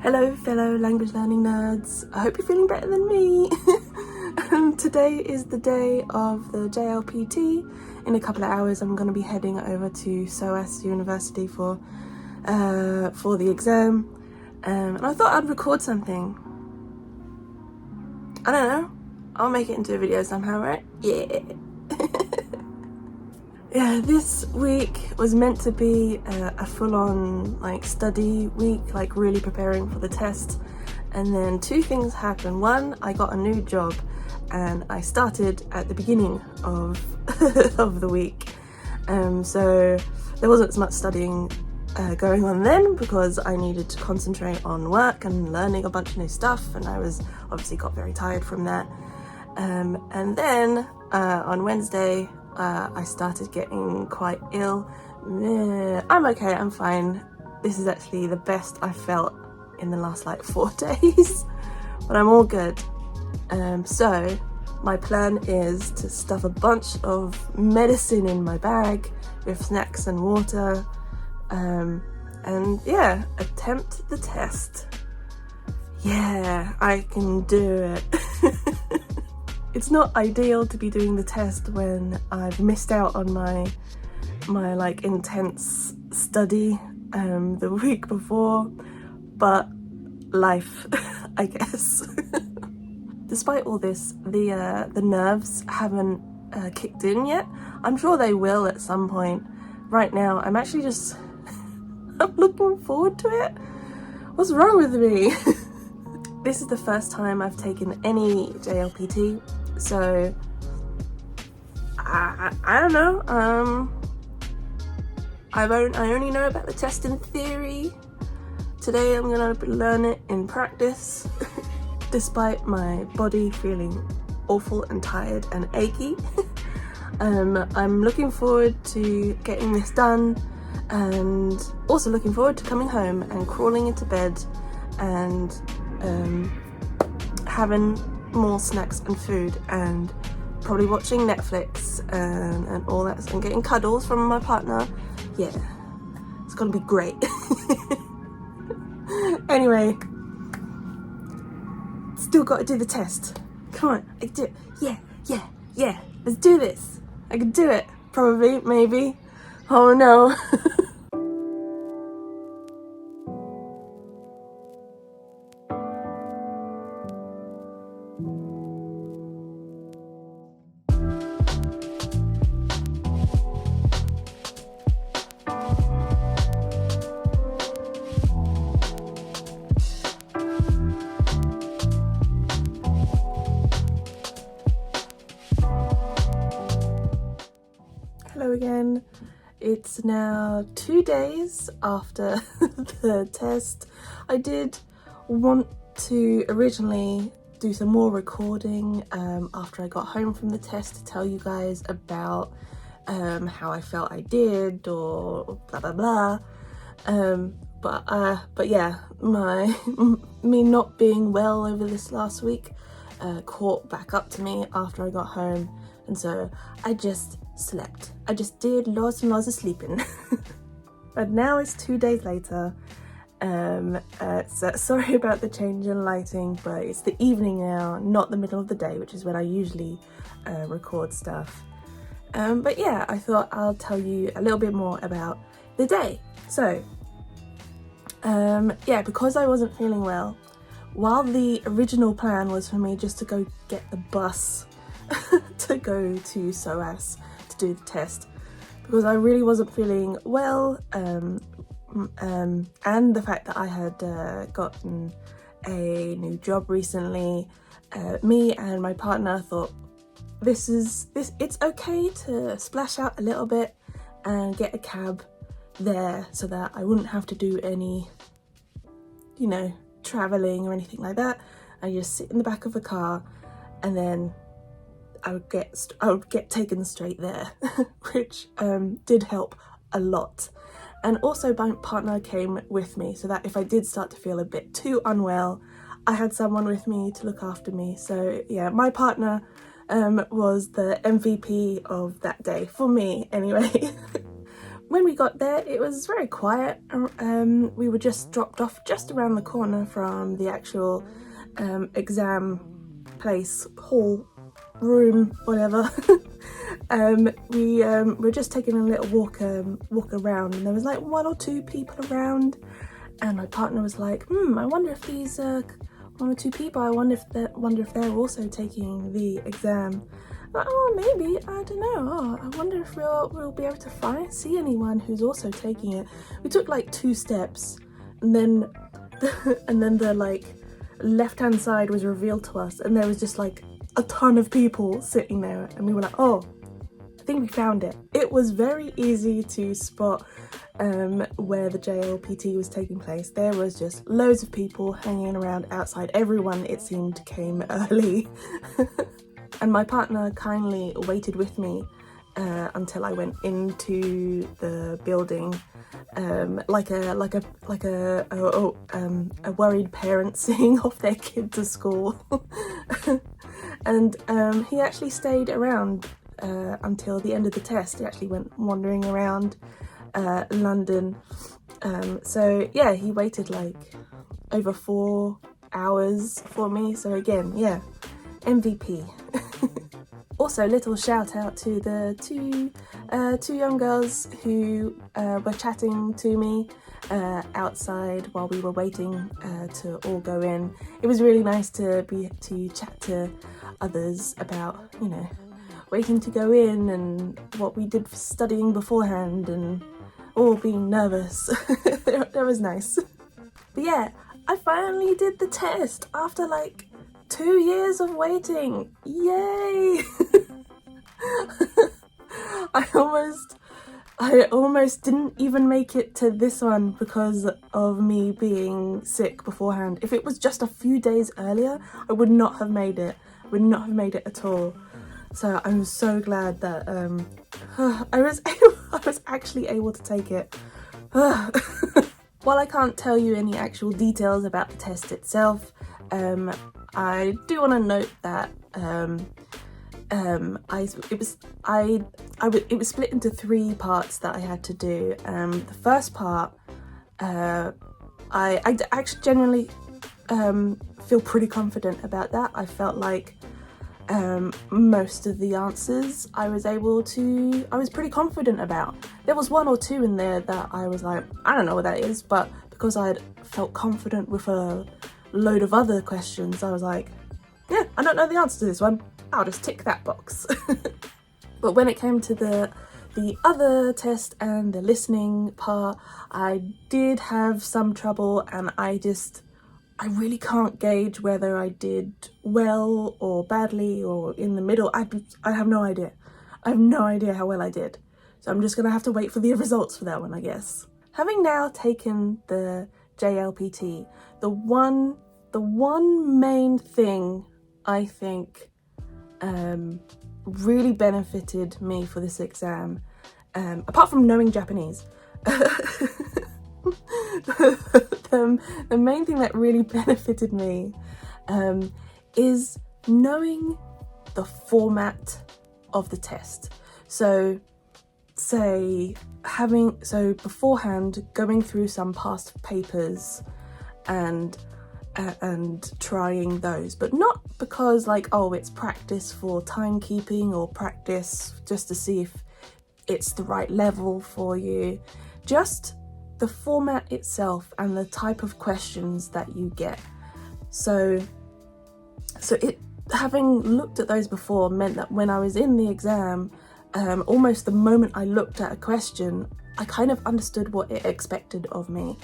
Hello fellow language learning nerds, I hope you're feeling better than me. Today is the day of the JLPT. In a couple of hours I'm going to be heading over to SOAS University for the exam, and I thought I'd record something. I don't know, I'll make it into a video somehow, right? Yeah. Yeah, this week was meant to be a full-on study week, really preparing for the test, and then two things happened. One, I got a new job and I started at the beginning of of the week, so there wasn't as much studying going on then because I needed to concentrate on work and learning a bunch of new stuff, and I was obviously got very tired from that. And then on Wednesday I started getting quite ill. I'm okay, I'm fine. This is actually the best I felt in the last 4 days, but I'm all good. So my plan is to stuff a bunch of medicine in my bag with snacks and water, and yeah, attempt the test. Yeah, I can do it. It's not ideal to be doing the test when I've missed out on my intense study the week before, but life, I guess. Despite all this, the nerves haven't kicked in yet. I'm sure they will at some point. Right now, I'm actually just I'm looking forward to it. What's wrong with me? This is the first time I've taken any JLPT, so I don't know. I only know about the test in theory. Today I'm gonna learn it in practice. Despite my body feeling awful and tired and achy, I'm looking forward to getting this done, and also looking forward to coming home and crawling into bed and having more snacks and food and probably watching Netflix and all that, and getting cuddles from my partner. Yeah, it's gonna be great. Anyway, still gotta do the test. Come on, I can do it. Yeah, let's do this. I can do it. Probably, maybe. Oh no. Hello again. It's now 2 days after the test. I did want to originally do some more recording after I got home from the test to tell you guys about how I felt I did, or blah blah blah. But yeah, me not being well over this last week caught back up to me after I got home, and so I just slept. I just did lots and lots of sleeping. But now it's 2 days later. So sorry about the change in lighting, but it's the evening now, not the middle of the day, which is when I usually record stuff. But yeah, I thought I'll tell you a little bit more about the day. So yeah, because I wasn't feeling well, while the original plan was for me just to go get the bus to go to SOAS to do the test, because I really wasn't feeling well, and the fact that I had gotten a new job recently, me and my partner thought it's okay to splash out a little bit and get a cab there so that I wouldn't have to do any, traveling or anything like that. I just sit in the back of the car, and then I would get taken straight there, which did help a lot. And also my partner came with me so that if I did start to feel a bit too unwell, I had someone with me to look after me. So yeah, my partner was the MVP of that day, for me anyway. When we got there, it was very quiet. We were just dropped off just around the corner from the actual exam place, hall, room, whatever. We were just taking a little walk around, and there was like 1 or 2 people around, and my partner was like, I wonder if these 1 or 2 people, I wonder if they're also taking the exam. Like, oh, maybe, I don't know. Oh, I wonder if we'll be able to see anyone who's also taking it. We took like 2 steps, and then the like left-hand side was revealed to us, and there was just like a ton of people sitting there, and we were like, oh, I think we found it. It was very easy to spot where the JLPT was taking place. There was just loads of people hanging around outside. Everyone, it seemed, came early. And my partner kindly waited with me until I went into the building, like a worried parent seeing off their kid to school. And he actually stayed around until the end of the test. He actually went wandering around London. So yeah, he waited like over 4 hours for me. So again, yeah, MVP. Also, little shout out to the two young girls who were chatting to me outside while we were waiting to all go in. It was really nice to chat to others about, you know, waiting to go in and what we did for studying beforehand and all being nervous. That was nice. But yeah, I finally did the test after like 2 years of waiting. Yay! I almost didn't even make it to this one because of me being sick beforehand. If it was just a few days earlier, I would not have made it. I would not have made it at all. So I'm so glad that I was actually able to take it. While I can't tell you any actual details about the test itself, I do want to note that it was split into 3 parts that I had to do. The first part, I actually generally feel pretty confident about that. I felt like most of the answers I was pretty confident about. There was 1 or 2 in there that I was like, I don't know what that is, but because I had felt confident with a load of other questions, I was like, yeah, I don't know the answer to this one, I'll just tick that box. But when it came to the other test and the listening part, I did have some trouble, and I really can't gauge whether I did well or badly or in the middle. I have no idea. I have no idea how well I did. So I'm just gonna have to wait for the results for that one, I guess. Having now taken the JLPT, the one main thing I think really benefited me for this exam, apart from knowing Japanese, the main thing that really benefited me is knowing the format of the test. So beforehand going through some past papers and trying those, but not because like, oh, it's practice for timekeeping or practice just to see if it's the right level for you, just the format itself and the type of questions that you get. So having looked at those before meant that when I was in the exam, almost the moment I looked at a question, I kind of understood what it expected of me.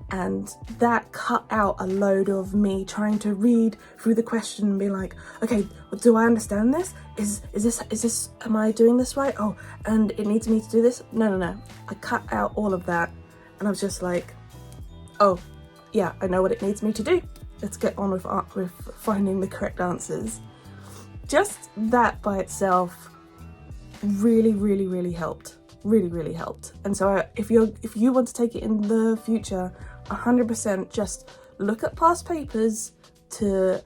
And that cut out a load of me trying to read through the question and be like, okay, do I understand this? Is this, am I doing this right? Oh, and it needs me to do this? No. I cut out all of that, and I was just like, oh, yeah, I know what it needs me to do. Let's get on with finding the correct answers. Just that by itself really helped. Really helped. And so if you want to take it in the future, 100% just look at past papers to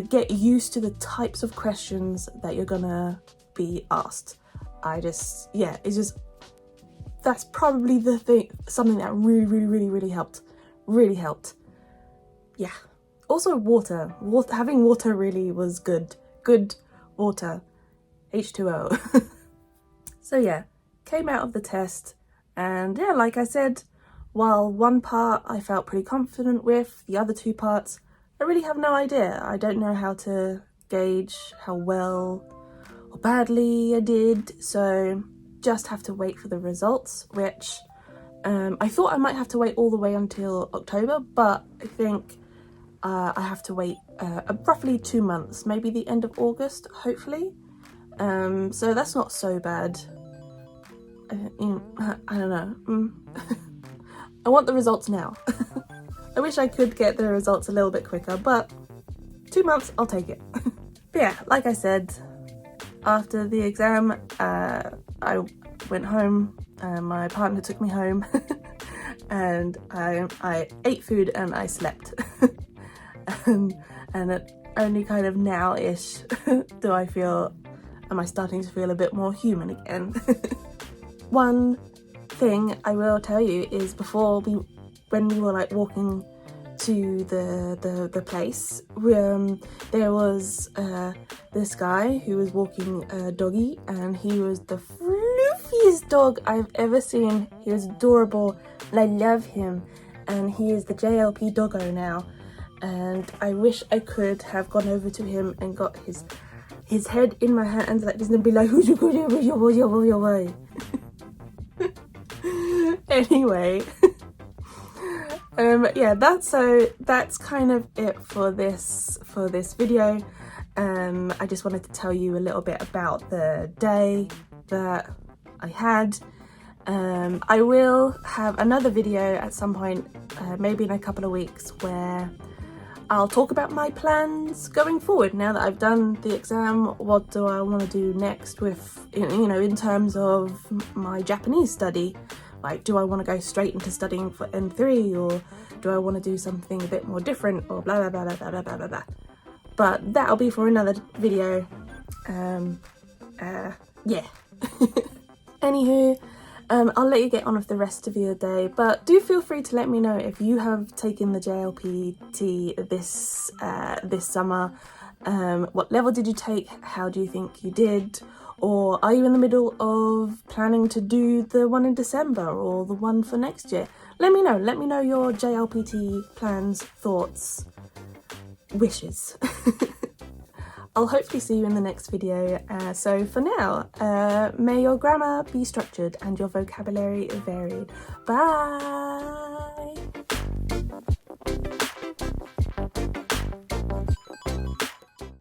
get used to the types of questions that you're gonna be asked. that's probably the thing, something that really helped. Really helped. Yeah. Also water. Having water really was good. Good water. H2O. So yeah, came out of the test, and yeah, like I said, while one part I felt pretty confident with, the other two parts I really have no idea. I don't know how to gauge how well or badly I did, so just have to wait for the results, which I thought I might have to wait all the way until October, but I think I have to wait roughly 2 months, maybe the end of August, hopefully. So that's not so bad. I don't know. I want the results now. I wish I could get the results a little bit quicker, but 2 months, I'll take it. But yeah, like I said, after the exam, I went home, my partner took me home, and I ate food and I slept. And it only kind of now-ish am I starting to feel a bit more human again. One thing I will tell you is when we were like walking to the place, there was this guy who was walking a doggy, and he was the floofiest dog I've ever seen. He was adorable and I love him, and he is the JLP doggo now, and I wish I could have gone over to him and got his head in my hands like this and be like, anyway. Yeah, that's kind of it for this video. I just wanted to tell you a little bit about the day that I had. I will have another video at some point, maybe in a couple of weeks, where I'll talk about my plans going forward. Now that I've done the exam, what do I want to do next with, you know, in terms of my Japanese study? Like, do I want to go straight into studying for N3, or do I want to do something a bit more different, or blah, blah, blah, blah, blah, blah, blah, blah. But that'll be for another video. Yeah. Anywho, I'll let you get on with the rest of your day, but do feel free to let me know if you have taken the JLPT this summer. What level did you take? How do you think you did? Or are you in the middle of planning to do the one in December or the one for next year? Let me know your JLPT plans, thoughts, wishes. I'll hopefully see you in the next video. So for now, may your grammar be structured and your vocabulary varied. Bye!